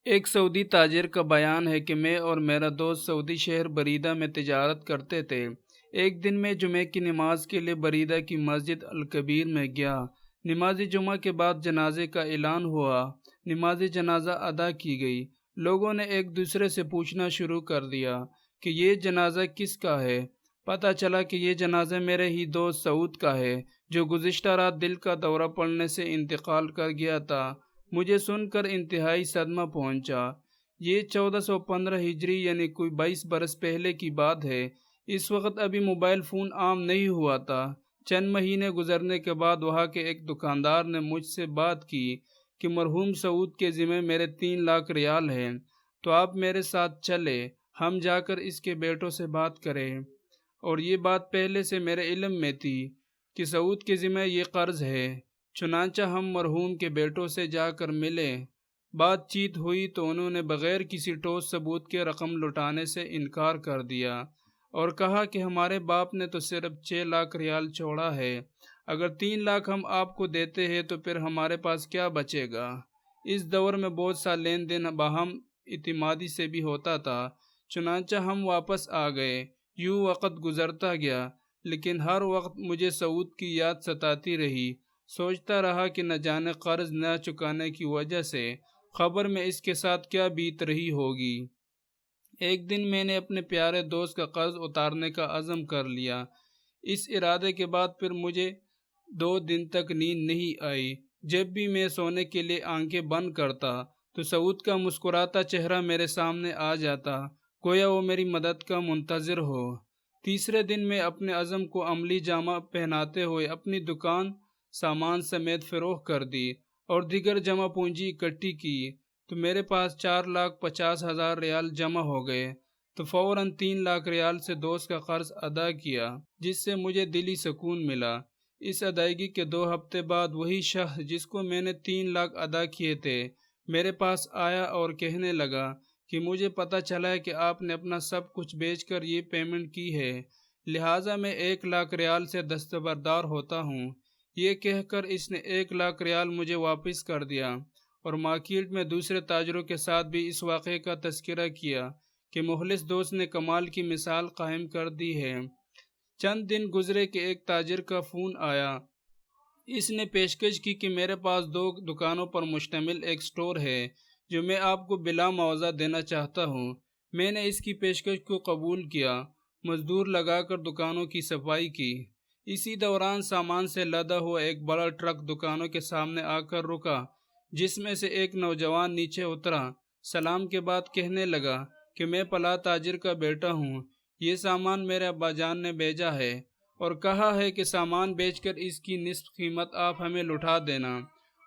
ایک سعودی تاجر کا بیان ہے کہ میں اور میرا دوست سعودی شہر بریدہ میں تجارت کرتے تھے۔ ایک دن میں جمعے کی نماز کے لیے بریدہ کی مسجد الکبیر میں گیا۔ نماز جمعہ کے بعد جنازے کا اعلان ہوا۔ نماز جنازہ ادا کی گئی۔ لوگوں نے ایک دوسرے سے پوچھنا شروع کر دیا کہ یہ جنازہ کس کا ہے۔ پتہ چلا کہ یہ جنازہ میرے ہی دوست سعود کا ہے جو گزشتہ رات دل کا دورہ پڑنے سے انتقال کر گیا تھا۔ مجھے سن کر انتہائی صدمہ پہنچا۔ یہ 1415 ہجری یعنی کوئی 22 برس پہلے کی بات ہے۔ اس وقت ابھی موبائل فون عام نہیں ہوا تھا۔ چند مہینے گزرنے کے بعد وہاں کے ایک دکاندار نے مجھ سے بات کی کہ مرحوم سعود کے ذمہ میرے 3 لاکھ ریال ہیں، تو آپ میرے ساتھ چلے، ہم جا کر اس کے بیٹوں سے بات کریں۔ اور یہ بات پہلے سے میرے علم میں تھی کہ سعود کے ذمہ یہ قرض ہے۔ چنانچہ ہم مرحوم کے بیٹوں سے جا کر ملے۔ بات چیت ہوئی تو انہوں نے بغیر کسی ٹھوس ثبوت کے رقم لوٹانے سے انکار کر دیا اور کہا کہ ہمارے باپ نے تو صرف 6 لاکھ ریال چھوڑا ہے، اگر 3 لاکھ ہم آپ کو دیتے ہیں تو پھر ہمارے پاس کیا بچے گا۔ اس دور میں بہت سا لین دین باہم اعتمادی سے بھی ہوتا تھا۔ چنانچہ ہم واپس آ گئے۔ یوں وقت گزرتا گیا، لیکن ہر وقت مجھے سعود کی یاد ستاتی رہی۔ سوچتا رہا کہ نہ جانے قرض نہ چکانے کی وجہ سے خبر میں اس کے ساتھ کیا بیت رہی ہوگی۔ ایک دن میں نے اپنے پیارے دوست کا قرض اتارنے کا عزم کر لیا۔ اس ارادے کے بعد پھر مجھے 2 دن تک نیند نہیں آئی۔ جب بھی میں سونے کے لیے آنکھیں بند کرتا تو سعود کا مسکراتا چہرہ میرے سامنے آ جاتا، گویا وہ میری مدد کا منتظر ہو۔ تیسرے دن میں اپنے عزم کو عملی جامہ پہناتے ہوئے اپنی دکان سامان سمیت فروخت کر دی اور دیگر جمع پونجی اکٹھی کی تو میرے پاس 4,50,000 ریال جمع ہو گئے۔ تو فوراً 3 لاکھ ریال سے دوست کا قرض ادا کیا، جس سے مجھے دلی سکون ملا۔ اس ادائیگی کے 2 ہفتے بعد وہی شخص جس کو میں نے 3 لاکھ ادا کیے تھے میرے پاس آیا اور کہنے لگا کہ مجھے پتہ چلا ہے کہ آپ نے اپنا سب کچھ بیچ کر یہ پیمنٹ کی ہے، لہٰذا میں 1 لاکھ ریال سے دستبردار ہوتا ہوں۔ یہ کہہ کر اس نے 1 لاکھ ریال مجھے واپس کر دیا اور مارکیٹ میں دوسرے تاجروں کے ساتھ بھی اس واقعے کا تذکرہ کیا کہ مخلص دوست نے کمال کی مثال قائم کر دی ہے۔ چند دن گزرے کہ ایک تاجر کا فون آیا۔ اس نے پیشکش کی کہ میرے پاس 2 دکانوں پر مشتمل ایک سٹور ہے جو میں آپ کو بلا معاوضہ دینا چاہتا ہوں۔ میں نے اس کی پیشکش کو قبول کیا، مزدور لگا کر دکانوں کی صفائی کی۔ اسی دوران سامان سے لدا ہوا ایک بڑا ٹرک دکانوں کے سامنے آ کر رکا، جس میں سے ایک نوجوان نیچے اترا۔ سلام کے بعد کہنے لگا کہ میں پلا تاجر کا بیٹا ہوں، یہ سامان میرے ابا جان نے بھیجا ہے اور کہا ہے کہ سامان بیچ کر اس کی نصف قیمت آپ ہمیں لوٹا دینا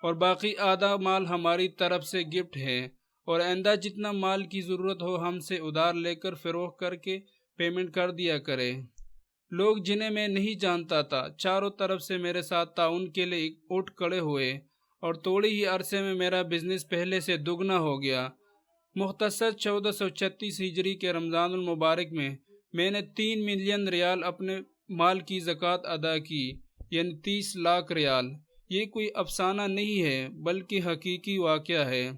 اور باقی آدھا مال ہماری طرف سے گفٹ ہے، اور آئندہ جتنا مال کی ضرورت ہو ہم سے ادھار لے کر فروخت کر کے پیمنٹ کر دیا کرے۔ لوگ جنہیں میں نہیں جانتا تھا چاروں طرف سے میرے ساتھ تعاون کے لیے اٹھ کھڑے ہوئے اور تھوڑی ہی عرصے میں میرا بزنس پہلے سے دگنا ہو گیا۔ مختصر 1436 ہجری کے رمضان المبارک میں نے 3 ملین ریال اپنے مال کی زکوٰۃ ادا کی، یعنی 30 لاکھ ریال۔ یہ کوئی افسانہ نہیں ہے بلکہ حقیقی واقعہ ہے۔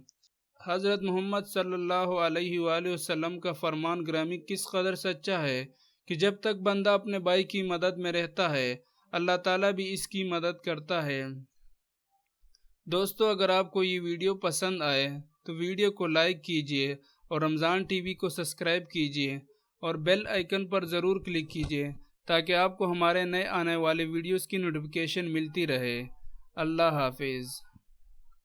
حضرت محمد صلی اللہ علیہ وآلہ وسلم کا فرمان گرامی کس قدر سچا ہے کہ جب تک بندہ اپنے بھائی کی مدد میں رہتا ہے اللہ تعالیٰ بھی اس کی مدد کرتا ہے۔ دوستو، اگر آپ کو یہ ویڈیو پسند آئے تو ویڈیو کو لائک کیجئے اور رمضان ٹی وی کو سبسکرائب کیجئے اور بیل آئیکن پر ضرور کلک کیجئے تاکہ آپ کو ہمارے نئے آنے والے ویڈیوز کی نوٹیفیکیشن ملتی رہے۔ اللہ حافظ۔